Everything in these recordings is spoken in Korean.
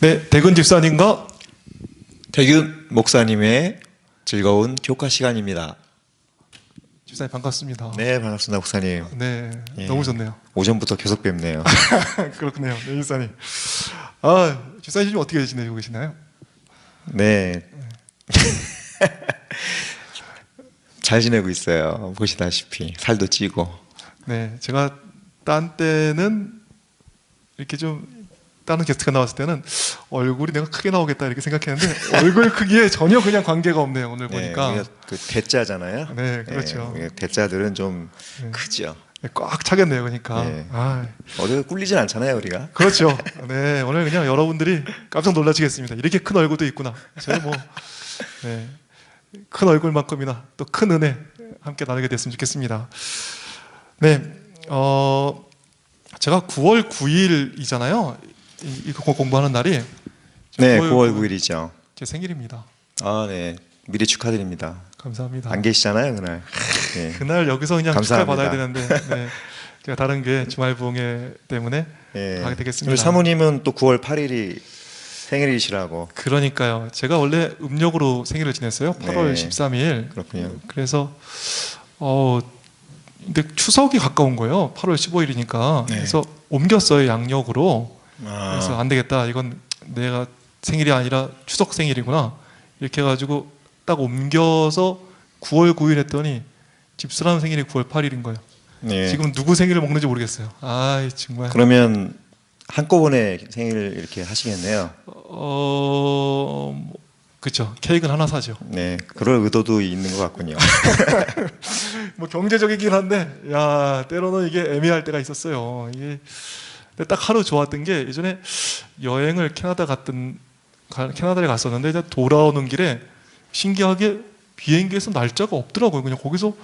네, 대근 집사님과 태균 목사님의 즐거운 교과 시간입니다. 집사님 반갑습니다. 네, 반갑습니다, 목사님. 네, 예. 너무 좋네요. 오전부터 계속 뵙네요. 그렇군요, 네, 집사님. 집사님 지금 어떻게 지내고 계시나요? 네. 잘 지내고 있어요. 보시다시피 살도 찌고. 네, 제가 딴 때는 이렇게 좀 다른 게스트가 나왔을 때는 얼굴이 내가 크게 나오겠다 이렇게 생각했는데 얼굴 크기에 전혀 그냥 관계가 없네요. 오늘 보니까. 우리가 그 대자잖아요. 네, 그렇죠. 우리가 대자들은 좀 네. 크죠. 네, 꽉 차겠네요, 그러니까. 네. 아, 어디가 꿀리진 않잖아요, 우리가. 그렇죠. 네, 오늘 그냥 여러분들이 깜짝 놀라시겠습니다. 이렇게 큰 얼굴도 있구나. 저희 뭐, 네, 큰 얼굴만큼이나 또 큰 은혜 함께 나누게 됐으면 좋겠습니다. 네, 제가 9월 9일이잖아요. 이거 공부하는 날이. 네, 9월 9일이죠. 제 생일입니다. 아, 네. 미리 축하드립니다. 감사합니다. 안 계시잖아요, 그날. 네. 그날 여기서 그냥 축하 감사합니다. 받아야 되는데, 네, 제가 다른 게 주말 부흥회 때문에 네. 가게 되겠습니다. 우리 사모님은 또 9월 8일이 생일이시라고. 그러니까요. 제가 원래 음력으로 생일을 지냈어요. 8월 네. 13일. 그렇군요. 그래서 근데 추석이 가까운 거예요. 8월 15일이니까. 네. 그래서 옮겼어요, 양력으로. 아, 그래서 안 되겠다. 이건 내가 생일이 아니라 추석 생일이구나. 이렇게 해가지고 딱 옮겨서 9월 9일 했더니 집사람 생일이 9월 8일인 거예요. 네. 지금 누구 생일을 먹는지 모르겠어요. 아, 정말. 그러면 한꺼번에 생일 이렇게 하시겠네요. 그렇죠. 케이크는 하나 사죠. 네, 그럴 의도도 있는 것 같군요. 뭐 경제적이긴 한데, 야, 때로는 이게 애매할 때가 있었어요. 이게 근데 딱 하루 좋았던 게 예전에 여행을 캐나다에 갔었는데 이제 돌아오는 길에 신기하게 비행기에서 날짜가 없더라고요. 그냥 거기서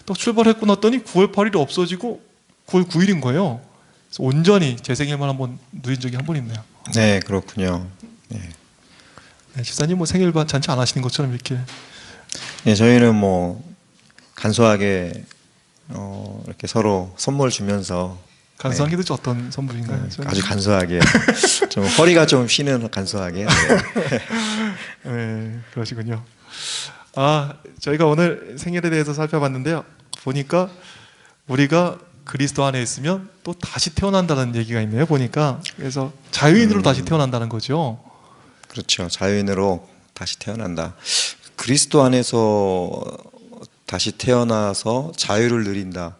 딱 출발했고 났더니 9월 8일이 없어지고 9월 9일인 거예요. 그래서 온전히 제 생일만 한번 누린 적이 한 번 있네요. 네, 그렇군요. 네. 네, 집사님 뭐 생일 잔치 안 하시는 것처럼 이렇게. 네, 저희는 뭐 간소하게 이렇게 서로 선물 주면서 간소한 게 도대체 어떤 선물인가요? 아주 간소하게 좀 허리가 좀 쉬는 간소하게. 네. 네, 그러시군요. 저희가 오늘 생일에 대해서 살펴봤는데요. 보니까 우리가 그리스도 안에 있으면 또 다시 태어난다는 얘기가 있네요. 보니까 그래서 자유인으로 다시 태어난다는 거죠. 그렇죠. 자유인으로 다시 태어난다. 그리스도 안에서 다시 태어나서 자유를 누린다.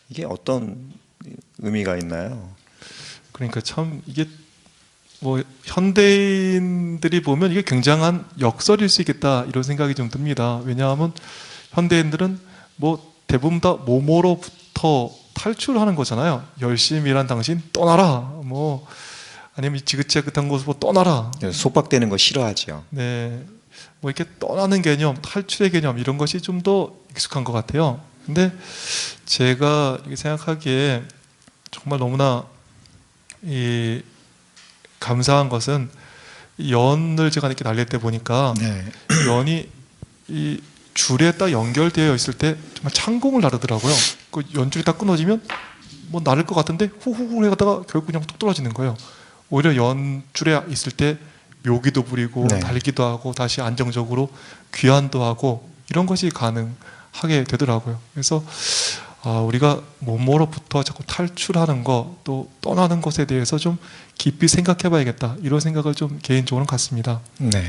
이게 어떤 의미가 있나요? 그러니까 참 이게 뭐 현대인들이 보면 이게 굉장한 역설일 수 있겠다 이런 생각이 좀 듭니다. 왜냐하면 현대인들은 뭐 대부분 다 뭐뭐로부터 탈출하는 거잖아요. 열심히 일한 당신 떠나라. 뭐 아니면 지긋지긋한 곳으로 떠나라. 속박되는 거 싫어하죠. 네, 뭐 이렇게 떠나는 개념, 탈출의 개념 이런 것이 좀 더 익숙한 것 같아요. 근데 제가 이렇게 생각하기에 정말 너무나 감사한 것은 연을 제가 이렇게 날릴 때 보니까 네. 연이 이 줄에 딱 연결되어 있을 때 정말 창공을 나르더라고요. 그 연줄이 딱 끊어지면 뭐 나를 것 같은데 후후후 해가다가 결국 그냥 뚝 떨어지는 거예요. 오히려 연줄에 있을 때 묘기도 부리고 네. 달기도 하고 다시 안정적으로 귀환도 하고 이런 것이 가능하게 되더라고요. 그래서 우리가 뭐뭐로부터 자꾸 탈출하는 거 또 떠나는 것에 대해서 좀 깊이 생각해 봐야겠다 이런 생각을 좀 개인적으로 갖습니다. 네.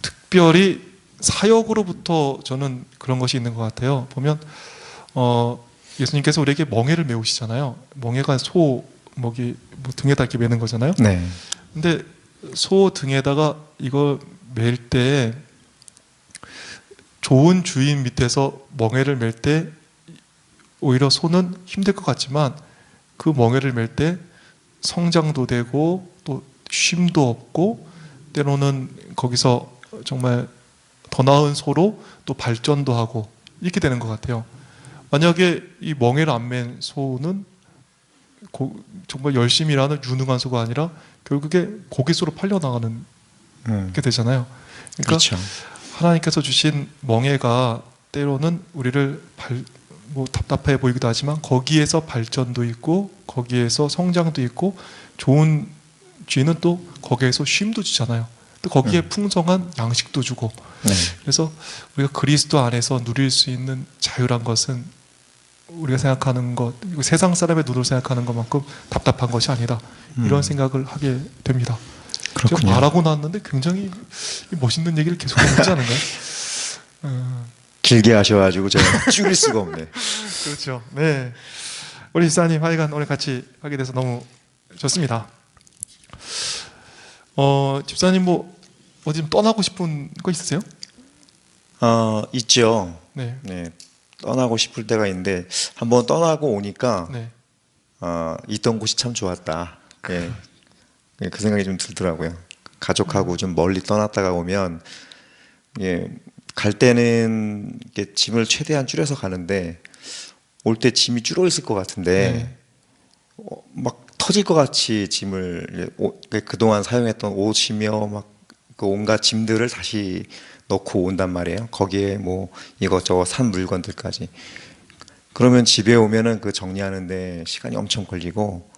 특별히 사역으로부터 저는 그런 것이 있는 것 같아요. 보면 예수님께서 우리에게 멍에를 메우시잖아요. 멍에가 소 목이 뭐 등에다 이렇게 매는 거잖아요. 네. 근데 소 등에다가 이걸 맬 때 좋은 주인 밑에서 멍에를 맬 때 오히려 소는 힘들 것 같지만 그 멍에를 맬 때 성장도 되고 또 쉼도 없고 때로는 거기서 정말 더 나은 소로 또 발전도 하고 이렇게 되는 것 같아요. 만약에 이 멍에를 안 맨 소는 정말 열심히 일하는 유능한 소가 아니라 결국에 고깃소로 팔려나가는 게 되잖아요. 그러니까 그렇죠. 하나님께서 주신 멍에가 때로는 우리를 뭐 답답해 보이기도 하지만 거기에서 발전도 있고 거기에서 성장도 있고 좋은 주인은 또 거기에서 쉼도 주잖아요. 또 거기에 풍성한 양식도 주고. 네. 그래서 우리가 그리스도 안에서 누릴 수 있는 자유란 것은 우리가 생각하는 것, 세상 사람의 눈으로 생각하는 것만큼 답답한 것이 아니다. 이런 생각을 하게 됩니다. 그렇군요. 제가 말하고 나왔는데 굉장히 멋있는 얘기를 계속하고 있지 않은가요? 길게 하셔가지고 제가 줄일 수가 없네. 그렇죠. 네. 우리 집사님 하여간 오늘 같이 하게 돼서 너무 좋습니다. 집사님 뭐 어디 좀 떠나고 싶은 거 있으세요? 있죠. 네. 네. 떠나고 싶을 때가 있는데 한번 떠나고 오니까 네. 있던 곳이 참 좋았다. 예. 그 생각이 좀 들더라고요. 가족하고 좀 멀리 떠났다가 오면 예, 갈 때는 이렇게 짐을 최대한 줄여서 가는데 올 때 짐이 줄어 있을 것 같은데 막 터질 것 같이 짐을 그동안 사용했던 옷이며 막 그 온갖 짐들을 다시 넣고 온단 말이에요. 거기에 뭐 이것저것 산 물건들까지. 그러면 집에 오면은 그 정리하는데 시간이 엄청 걸리고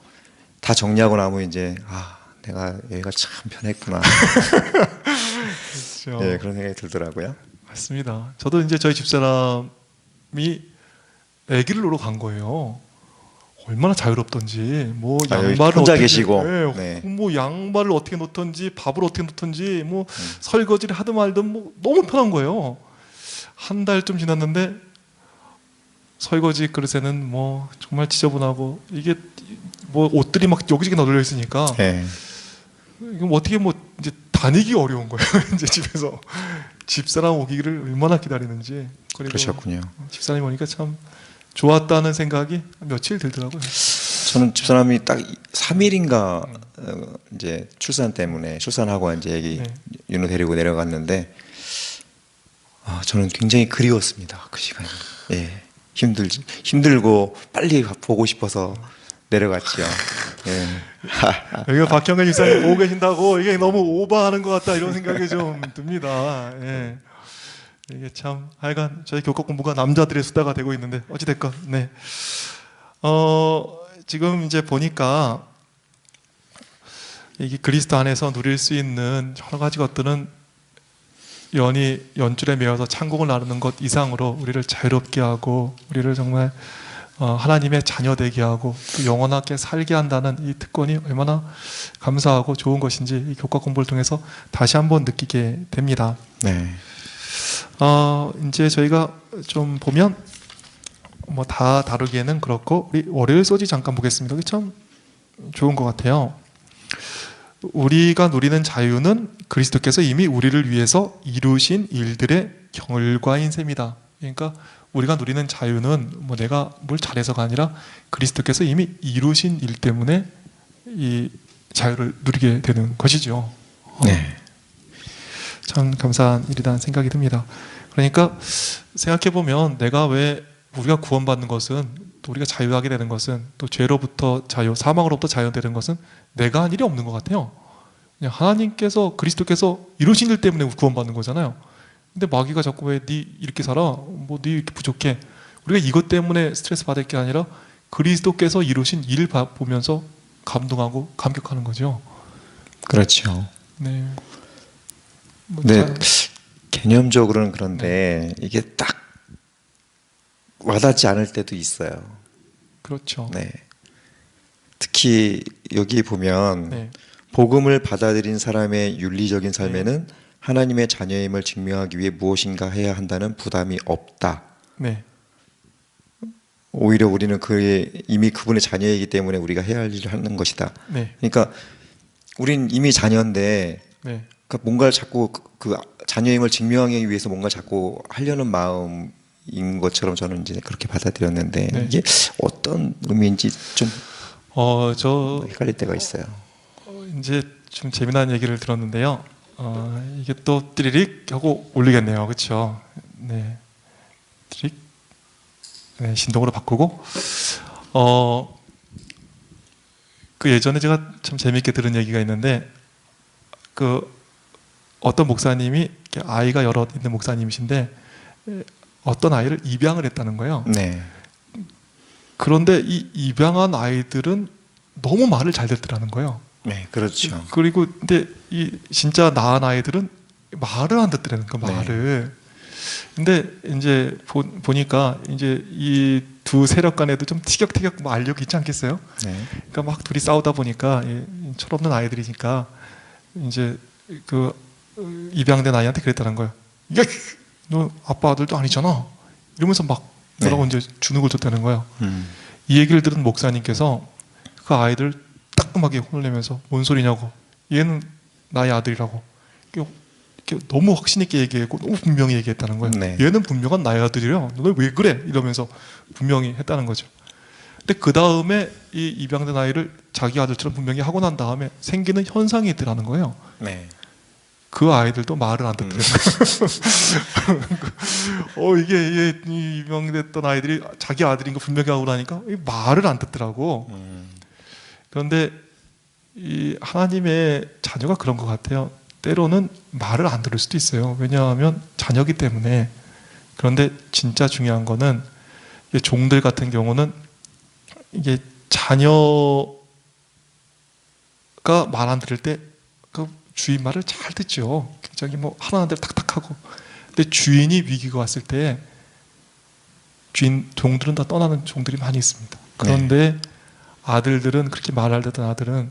다 정리하고 나면 이제 내가 여기가 참 편했구나. 그렇죠. 네, 그런 생각이 들더라고요. 맞습니다. 저도 이제 저희 집사람이 아기를 놓으러 간 거예요. 얼마나 자유롭던지 뭐 여기 양말을 혼자 어떻게, 계시고. 네, 네. 뭐 양말을 어떻게 놓던지 밥을 어떻게 놓던지 뭐 설거지를 하든 말든 뭐 너무 편한 거예요. 한 달쯤 지났는데 설거지 그릇에는 뭐 정말 지저분하고 이게 뭐 옷들이 막 여기저기 널려 있으니까 네. 이거 어떻게 뭐 이제 다니기 어려운 거예요. 이제 집에서 집사람 오기를 얼마나 기다리는지. 그리고 그러셨군요. 집사님 오니까 참 좋았다는 생각이 며칠 들더라고요. 저는 집사람이 딱 3일인가 이제 출산하고 이제 애기 네. 윤호 데리고 내려갔는데 저는 굉장히 그리웠습니다. 그 시간이. 예. 힘들고 빨리 보고 싶어서 내려갔지요. 예. 여기가 박형근 집사님 보고 계신다고 이게 너무 오버하는 것 같다 이런 생각이 좀 듭니다. 예. 이게 참 하여간 저희 교과 공부가 남자들의 수다가 되고 있는데 어찌됐건 네. 지금 이제 보니까 이게 그리스도 안에서 누릴 수 있는 여러 가지 것들은 연줄에 매어서 창공을 나누는 것 이상으로 우리를 자유롭게 하고 우리를 정말 하나님의 자녀 되게 하고 또 영원하게 살게 한다는 이 특권이 얼마나 감사하고 좋은 것인지 이 교과 공부를 통해서 다시 한번 느끼게 됩니다. 네. 이제 저희가 좀 보면 뭐 다 다루기에는 그렇고 우리 월요일 소지 잠깐 보겠습니다. 이게 참 좋은 것 같아요. 우리가 누리는 자유는 그리스도께서 이미 우리를 위해서 이루신 일들의 결과인 셈이다. 그러니까 우리가 누리는 자유는 뭐 내가 뭘 잘해서가 아니라 그리스도께서 이미 이루신 일 때문에 이 자유를 누리게 되는 것이죠. 네. 참 감사한 일이라는 생각이 듭니다. 그러니까 생각해보면 우리가 구원받는 것은 또 우리가 자유하게 되는 것은 또 죄로부터 자유, 사망으로부터 자유되는 것은 내가 한 일이 없는 것 같아요. 그냥 하나님께서 그리스도께서 이루신 일 때문에 구원받는 거잖아요. 근데 마귀가 자꾸 왜 네 이렇게 살아? 뭐 네 이렇게 부족해? 우리가 이것 때문에 스트레스 받을 게 아니라 그리스도께서 이루신 일을 보면서 감동하고 감격하는 거죠. 그렇죠. 네. 네. 개념적으로는 그런데 이게 딱 와닿지 않을 때도 있어요. 그렇죠. 네. 특히 여기 보면 네. 복음을 받아들인 사람의 윤리적인 삶에는 하나님의 자녀임을 증명하기 위해 무엇인가 해야 한다는 부담이 없다. 네. 오히려 우리는 이미 그분의 자녀이기 때문에 우리가 해야 할 일을 하는 것이다. 네. 그러니까 우린 이미 자녀인데 네. 그러니까 뭔가를 자꾸 그 자녀임을 증명하기 위해서 뭔가 자꾸 하려는 마음인 것처럼 저는 이제 그렇게 받아들였는데 네. 이게 어떤 의미인지 좀 저 헷갈릴 때가 있어요. 이제 좀 재미난 얘기를 들었는데요. 이게 또 띠리릭 하고 올리겠네요. 그렇죠? 네. 띠릭. 네, 신동으로 바꾸고 그 예전에 제가 참 재미있게 들은 얘기가 있는데 그 어떤 목사님이 아이가 여러 있는 목사님이신데 어떤 아이를 입양을 했다는 거예요. 네. 그런데 이 입양한 아이들은 너무 말을 잘 듣더라는 거예요. 네, 그렇죠. 그리고 근데 이 진짜 낳은 아이들은 말을 안 듣더라는 그 말을. 근데 이제 보니까 이제 이 두 세력 간에도 좀 티격태격 뭐 알력이 있지 않겠어요? 네. 그러니까 막 둘이 싸우다 보니까 철없는 아이들이니까 이제 그 입양된 아이한테 그랬다는 거예요. 야, 너 아빠 아들도 아니잖아. 이러면서 막 뭐라고 이제 주눅을 줬다는 거예요. 이 얘기를 들은 목사님께서 그 아이들 따끔하게 혼을 내면서 뭔 소리냐고. 얘는 나의 아들이라고. 이렇게 너무 확신 있게 얘기했고 너무 분명히 얘기했다는 거예요. 네. 얘는 분명한 나의 아들이라 너 왜 그래? 이러면서 분명히 했다는 거죠. 근데 그 다음에 이 입양된 아이를 자기 아들처럼 분명히 하고 난 다음에 생기는 현상이 있더라는 거예요. 네. 그 아이들도 말을 안 듣더라고요. 이게 이 입양됐던 아이들이 자기 아들인 거 분명히 하고 나니까 말을 안 듣더라고. 그런데 이 하나님의 자녀가 그런 것 같아요. 때로는 말을 안 들을 수도 있어요. 왜냐하면 자녀기 때문에. 그런데 진짜 중요한 거는 종들 같은 경우는 이게 자녀가 말 안 들을 때 그 주인 말을 잘 듣죠. 굉장히 뭐 하라는 대로 탁탁하고. 근데 주인이 위기가 왔을 때 종들은 다 떠나는 종들이 많이 있습니다. 그런데 아들들은 그렇게 말할 때던 아들은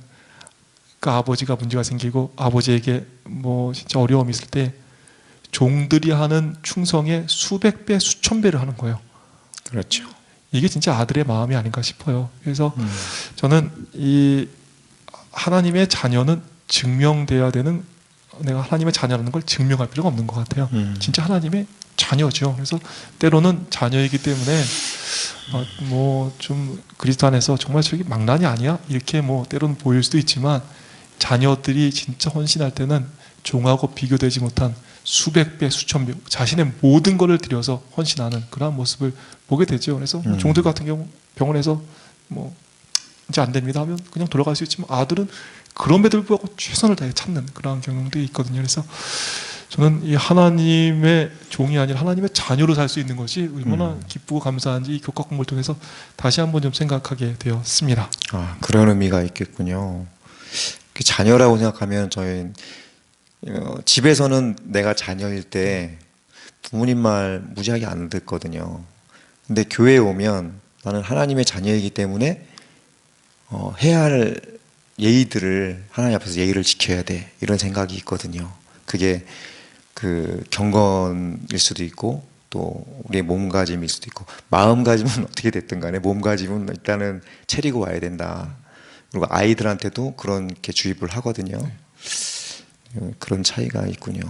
그 아버지가 문제가 생기고 아버지에게 뭐 진짜 어려움이 있을 때 종들이 하는 충성의 수백 배, 수천 배를 하는 거예요. 그렇죠. 이게 진짜 아들의 마음이 아닌가 싶어요. 그래서 저는 이 하나님의 자녀는 증명돼야 되는, 내가 하나님의 자녀라는 걸 증명할 필요가 없는 것 같아요. 진짜 하나님의 자녀죠. 그래서 때로는 자녀이기 때문에 뭐 좀 그리스도 안에서 정말 저기 망난이 아니야? 이렇게 뭐 때로는 보일 수도 있지만 자녀들이 진짜 헌신할 때는 종하고 비교되지 못한 수백 배, 수천 배 자신의 모든 것을 들여서 헌신하는 그런 모습을 보게 되죠. 그래서 종들 같은 경우 병원에서 뭐 이제 안 됩니다 하면 그냥 돌아갈 수 있지만 아들은 그럼에도 불구하고 최선을 다해 찾는 그런 경향도 있거든요. 그래서 저는 이 하나님의 종이 아니라 하나님의 자녀로 살 수 있는 것이 얼마나 기쁘고 감사한지 이 교과 공부를 통해서 다시 한번 좀 생각하게 되었습니다. 아, 그런 의미가 있겠군요. 그 자녀라고 생각하면 저희 집에서는 내가 자녀일 때 부모님 말 무지하게 안 듣거든요. 근데 교회에 오면 나는 하나님의 자녀이기 때문에 해야 할 예의들을 하나님 앞에서 예의를 지켜야 돼 이런 생각이 있거든요. 그게 그 경건일 수도 있고 또 우리의 몸가짐일 수도 있고 마음가짐은 어떻게 됐든 간에 몸가짐은 일단은 차리고 와야 된다. 그리고 아이들한테도 그렇게 주입을 하거든요. 그런 차이가 있군요.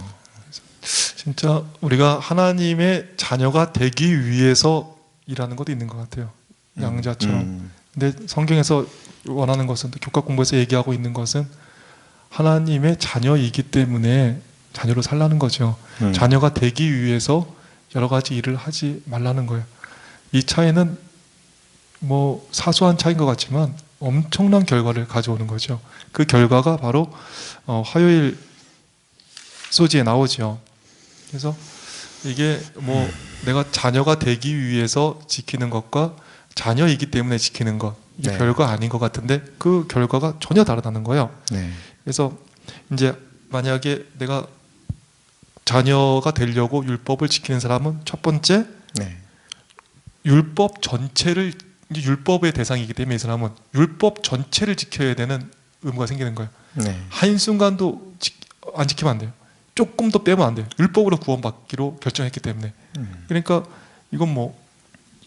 진짜 우리가 하나님의 자녀가 되기 위해서 일하는 것도 있는 것 같아요. 양자처럼. 근데 성경에서 원하는 것은, 교과 공부에서 얘기하고 있는 것은 하나님의 자녀이기 때문에 자녀로 살라는 거죠. 자녀가 되기 위해서 여러 가지 일을 하지 말라는 거예요. 이 차이는 뭐 사소한 차이인 것 같지만 엄청난 결과를 가져오는 거죠. 그 결과가 바로 화요일 소지에 나오죠. 그래서 이게 뭐 내가 자녀가 되기 위해서 지키는 것과 자녀이기 때문에 지키는 것, 이게 별거 아닌 것 같은데 그 결과가 전혀 다르다는 거예요. 그래서 이제 만약에 내가 자녀가 되려고 율법을 지키는 사람은 첫 번째 율법 전체를, 이제 율법의 대상이기 때문에 이 사람은 율법 전체를 지켜야 되는 의무가 생기는 거예요. 한순간도 안 지키면 안 돼요. 조금도 빼면 안 돼요. 율법으로 구원받기로 결정했기 때문에. 그러니까 이건 뭐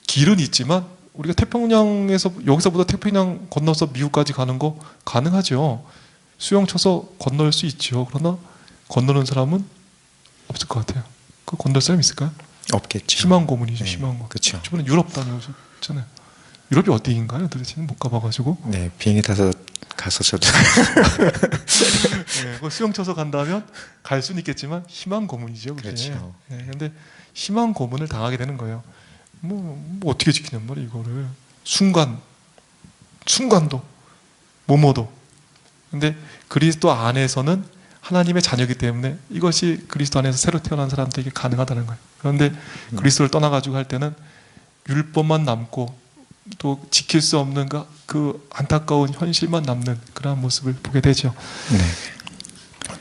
길은 있지만 우리가 태평양에서, 여기서부터 태평양 건너서 미국까지 가는 거 가능하죠. 수영 쳐서 건널 수 있죠. 그러나 건너는 사람은 없을 것 같아요. 그 건널 사람 있을까요? 없겠죠. 희망 고문이죠. 희망 고문. 그렇죠. 저번에 유럽 다녀오셨잖아요. 유럽이 어디인가요? 도대체는 못 가봐가지고. 네, 비행기 타서 가서 저도. 네, 수영 쳐서 간다면 갈 수는 있겠지만 희망 고문이죠. 그렇죠. 그런데 희망 고문을 당하게 되는 거예요. 뭐 어떻게 지키냔 말이에요. 이거를 순간도 뭐뭐도. 근데 그리스도 안에서는 하나님의 자녀이기 때문에 이것이 그리스도 안에서 새로 태어난 사람들에게 가능하다는 거예요. 그런데 그리스도를 떠나가지고 할 때는 율법만 남고 또 지킬 수 없는 그 안타까운 현실만 남는 그런 모습을 보게 되죠. 네.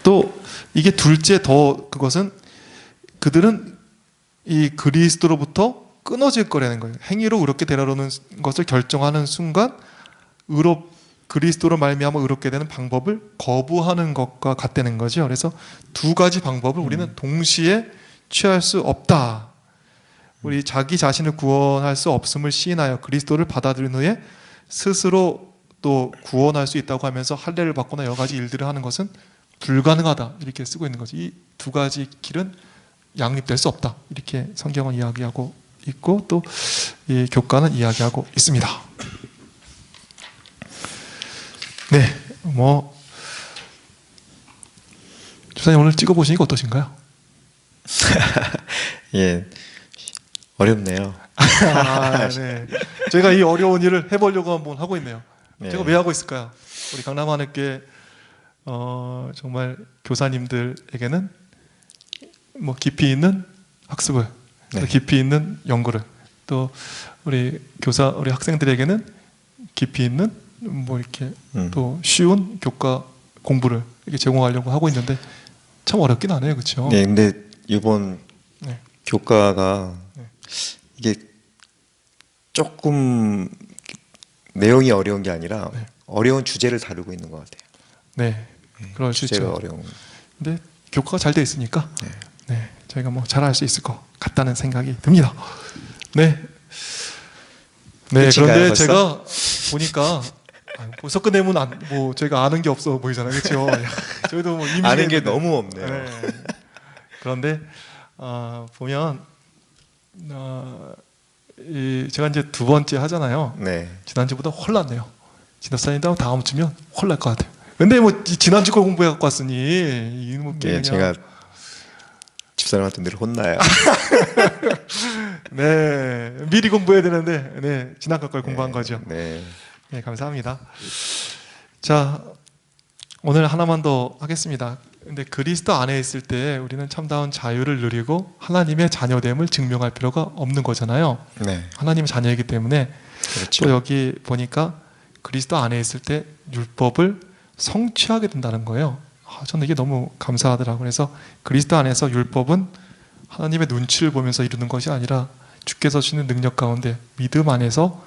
또 이게 둘째 더 그것은 그들은 이 그리스도로부터 끊어질 거라는 거예요. 행위로 의롭게 되려는 것을 결정하는 순간 그리스도로 말미암아 의롭게 되는 방법을 거부하는 것과 같다는 거죠. 그래서 두 가지 방법을 우리는 동시에 취할 수 없다. 우리 자기 자신을 구원할 수 없음을 시인하여 그리스도를 받아들인 후에 스스로 또 구원할 수 있다고 하면서 할례를 받거나 여러 가지 일들을 하는 것은 불가능하다. 이렇게 쓰고 있는 거죠. 이 두 가지 길은 양립될 수 없다. 이렇게 성경은 이야기하고 있고 또 이 교과는 이야기하고 있습니다. 네, 주사님 오늘 찍어보시니까 어떠신가요? 예, 어렵네요. 네. 저희가 이 어려운 일을 해보려고 한번 하고 있네요. 네. 제가 왜 하고 있을까요? 우리 강남하늘교회 정말 교사님들에게는 깊이 있는 학습을, 또 네. 깊이 있는 연구를, 또 우리 학생들에게는 깊이 있는 이렇게 또 쉬운 교과 공부를 이렇게 제공하려고 하고 있는데 참 어렵긴 하네요, 그렇죠? 네, 근데 이번 네. 교과가 네. 이게 조금 내용이 어려운 게 아니라 네. 어려운 주제를 다루고 있는 것 같아요. 네, 그럴 수 주제가 있죠. 어려운. 근데 교과가 잘 돼 있으니까 네. 네, 저희가 잘할 수 있을 것 같다는 생각이 듭니다. 네, 네. 끝인가요, 그런데 벌써? 제가 보니까 벌써 끝내면 저희가 아는 게 없어 보이잖아요, 그렇죠? 저희도 이미 아는 게 했는데. 너무 없네요. 네. 그런데 보면 제가 이제 두 번째 하잖아요. 네. 지난주보다 훨났네요. 지난주보다 다음 주면 훨날 것 같아요. 근데 지난주 걸 공부해 갖고 왔으니 예, 제가 집사람한테 늘 혼나요. 네, 미리 공부해야 되는데 네, 지난 걸 공부한 거죠. 네. 네, 감사합니다. 자, 오늘 하나만 더 하겠습니다. 근데 그리스도 안에 있을 때 우리는 참다운 자유를 누리고 하나님의 자녀됨을 증명할 필요가 없는 거잖아요. 네. 하나님의 자녀이기 때문에. 그렇죠. 또 여기 보니까 그리스도 안에 있을 때 율법을 성취하게 된다는 거예요. 저는 이게 너무 감사하더라고요. 그래서 그리스도 안에서 율법은 하나님의 눈치를 보면서 이루는 것이 아니라 주께서 주시는 능력 가운데 믿음 안에서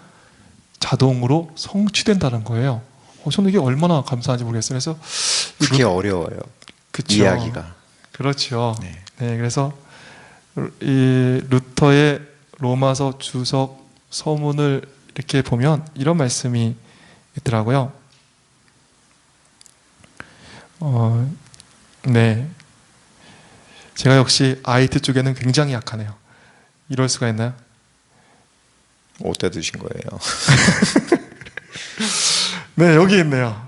자동으로 성취된다는 거예요. 저는 이게 얼마나 감사한지 모르겠어요. 그래서 그게 어려워요. 그쵸. 이야기가. 그렇죠. 네. 네, 그래서 이 루터의 로마서 주석 서문을 이렇게 보면 이런 말씀이 있더라고요. 네. 제가 역시 IT 쪽에는 굉장히 약하네요. 이럴 수가 있나요? 어디다 두신 거예요? 네, 여기 있네요.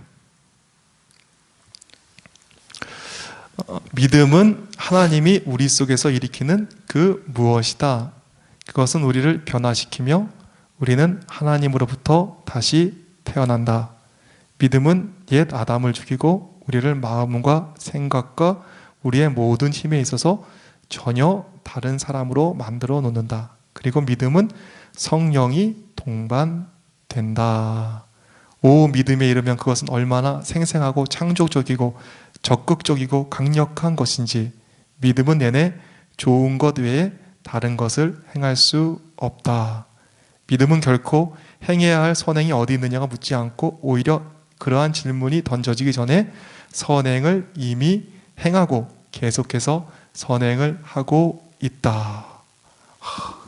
믿음은 하나님이 우리 속에서 일으키는 그 무엇이다. 그것은 우리를 변화시키며 우리는 하나님으로부터 다시 태어난다. 믿음은 옛 아담을 죽이고 우리를 마음과 생각과 우리의 모든 힘에 있어서 전혀 다른 사람으로 만들어 놓는다. 그리고 믿음은 성령이 동반된다. 오, 믿음에 이르면 그것은 얼마나 생생하고 창조적이고 적극적이고 강력한 것인지. 믿음은 내내 좋은 것 외에 다른 것을 행할 수 없다. 믿음은 결코 행해야 할 선행이 어디 있느냐가 묻지 않고 오히려 그러한 질문이 던져지기 전에 선행을 이미 행하고 계속해서 선행을 하고 있다.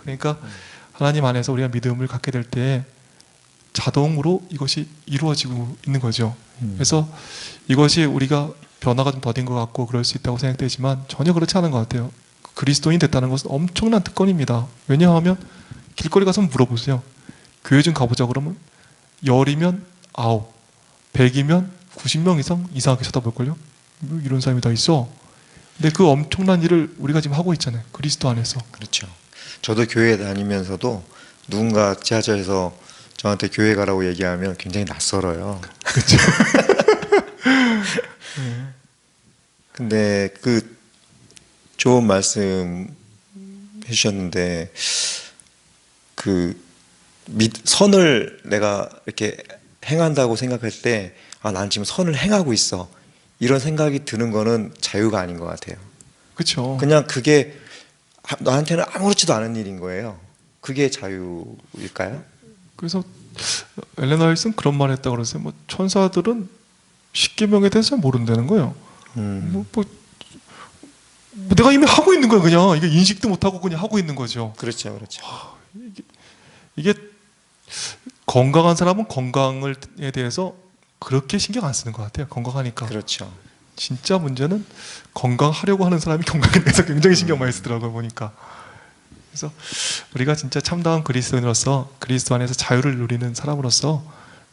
그러니까 하나님 안에서 우리가 믿음을 갖게 될 때 자동으로 이것이 이루어지고 있는 거죠. 그래서 이것이 우리가 변화가 좀 더딘 것 같고 그럴 수 있다고 생각되지만 전혀 그렇지 않은 것 같아요. 그리스도인이 됐다는 것은 엄청난 특권입니다. 왜냐하면 길거리 가서 물어보세요. 교회 좀 가보자 그러면 10이면 9, 100이면 90명 이상 이상하게 쳐다볼걸요? 이런 사람이 다 있어. 근데 그 엄청난 일을 우리가 지금 하고 있잖아요. 그리스도 안에서. 그렇죠. 저도 교회 다니면서도 누군가 지하철에서 저한테 교회 가라고 얘기하면 굉장히 낯설어요. 그렇죠. 근데 그 좋은 말씀 해주셨는데 그 선을 내가 이렇게 행한다고 생각할 때, 아, 난 지금 선을 행하고 있어. 이런 생각이 드는 거는 자유가 아닌 것 같아요. 그렇죠. 그냥 그게 나한테는 아무렇지도 않은 일인 거예요. 그게 자유일까요? 그래서 엘레나 화이트는 그런 말 했다고 그러세요. 뭐 천사들은 십계명에 대해서 잘 모른다는 거예요. 뭐 내가 이미 하고 있는 거예요. 그냥 이게 인식도 못하고 그냥 하고 있는 거죠. 그렇죠, 그렇죠. 이게 건강한 사람은 건강에 대해서 그렇게 신경 안 쓰는 것 같아요. 건강하니까. 그렇죠. 진짜 문제는 건강하려고 하는 사람이 건강에 대해서 굉장히 신경 많이 쓰더라고요. 보니까. 그래서 우리가 진짜 참다운 그리스도인으로서 그리스도 안에서 자유를 누리는 사람으로서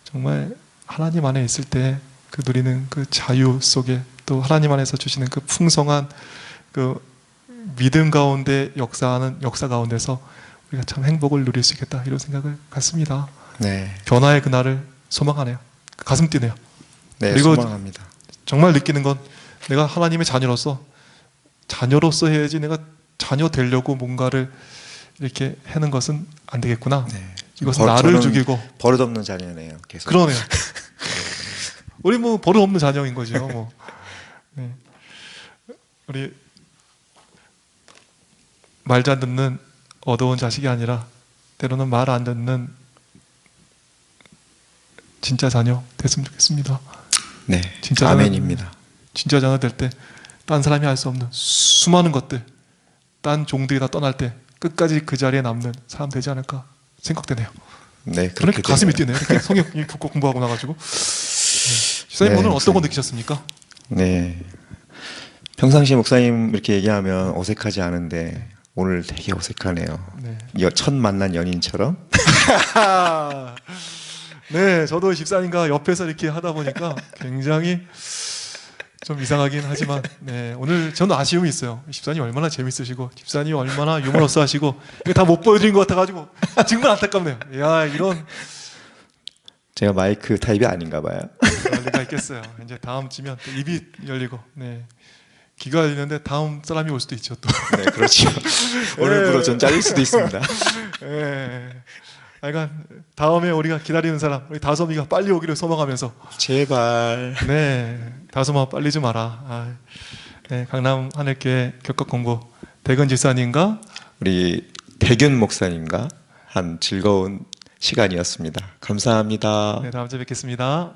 정말 하나님 안에 있을 때 그 누리는 그 자유 속에 또 하나님 안에서 주시는 그 풍성한 그 믿음 가운데 역사하는 역사 가운데서 우리가 참 행복을 누릴 수 있겠다 이런 생각을 갖습니다. 네, 변화의 그날을 소망하네요. 가슴 뛰네요. 네, 그리고 소망합니다. 정말 느끼는 건 내가 하나님의 자녀로서 해야지 내가 자녀 되려고 뭔가를 이렇게 하는 것은 안 되겠구나. 네. 이것은 나를 저는 죽이고. 버릇없는 자녀네요. 계속. 그러네요. 우리 뭐 버릇 없는 자녀인 거죠. 뭐. 네. 우리 말 잘 듣는 어두운 자식이 아니라 때로는 말 안 듣는 진짜 자녀 됐으면 좋겠습니다. 네, 진짜 아멘입니다. 진짜 자녀 될 때 딴 사람이 할 수 없는 수많은 것들, 딴 종들이 다 떠날 때 끝까지 그 자리에 남는 사람 되지 않을까 생각되네요. 네, 그렇게 그렇게 가슴이 되네요. 뛰네요. 이렇게 성경 붙고 공부하고 나가지고. 시사님 네, 오늘 어떤 거 목사님. 느끼셨습니까? 네, 평상시에 목사님 이렇게 얘기하면 어색하지 않은데 오늘 되게 어색하네요. 네. 첫 만난 연인처럼. 네, 저도 집사님과 옆에서 이렇게 하다 보니까 굉장히 좀 이상하긴 하지만, 네, 오늘 저는 아쉬움이 있어요. 집사님 얼마나 재밌으시고, 집사님 얼마나 유머러스하시고, 이거 다 못 보여드린 것 같아가지고 정말 안타깝네요. 야, 이런 제가 마이크 타입이 아닌가 봐요. 그럴 리가 있겠어요. 이제 다음 주면 또 입이 열리고, 네, 귀가 열리는데 다음 사람이 올 수도 있죠 또. 네, 그렇죠. 오늘부로 전 잘릴 수도 있습니다. 네. 하여간 다음에 우리가 기다리는 사람, 우리 다솜이가 빨리 오기를 소망하면서, 제발. 네, 다솜아 빨리 좀 와라. 아, 네, 강남 하늘교회 격곡공부 대근 집사님과 우리 대균 목사님과 한 즐거운 시간이었습니다. 감사합니다. 네, 다음 주에 뵙겠습니다.